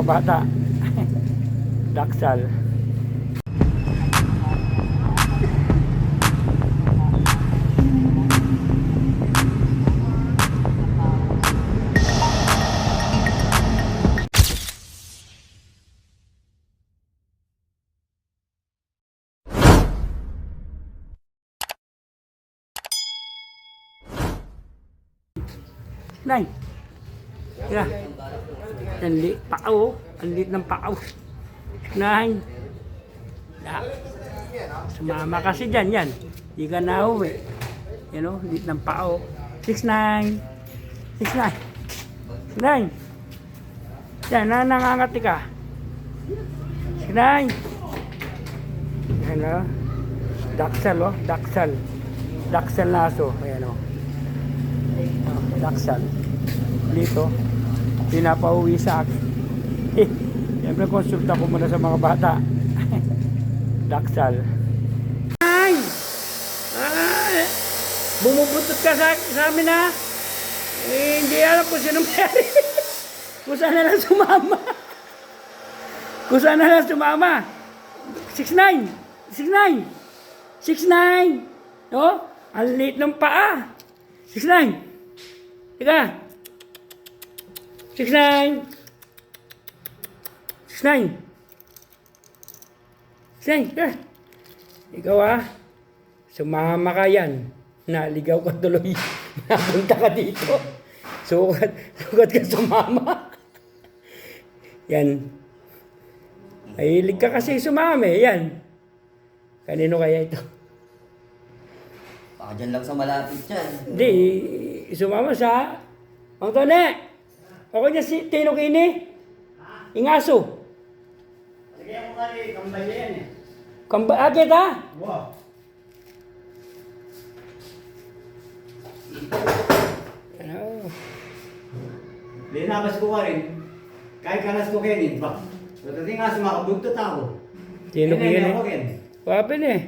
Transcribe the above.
mga bata. Daksal. Nay. Yeah. Ang liit pao. Ang liit ng pao. Nay. Da. Sumama kasi dyan, yan. Di ka na uwi. You know, liit ng pao. 6'9". 6'9". 6'9". Yan, nangangati ka. 6'9". Yan o. Daksal o. Daksal. Daksal na aso. Ayan o. Daksal. Dito. Pinapauwi sa akin. Siyempre, konsulta ko muna sa mga bata. Daksal. Ay! Ay! Bumubutot ka sa amin ha? Eh, hindi alam kung sino mayari. Kung saan na lang sumama. Kung saan na lang sumama. 6'9". 6'9". 6'9". No? Ang liit ng paa. 6'9". Ika. 6'9". 6'9". 6'9". Ika. Ikaw sumama ka yan. Naligaw ka tuloy. Napunta ka dito. Sukat ka sumama. Yan. Mahilig ka kasi sumama yan. Kanino kaya ito? Baka dyan lang sa malapit dyan. Hindi, sumama sa Mang Tone. Ako niya si Tino Kini. Ingaso. Sige ako kali, kambay na yan eh. Agit ha? Wow. Ano? Linabas ko ka rin. Kahit kanas ko kainin ba? So, tating nga sumakabugtot ako. Tino Kini. Ako rin. Wapin eh.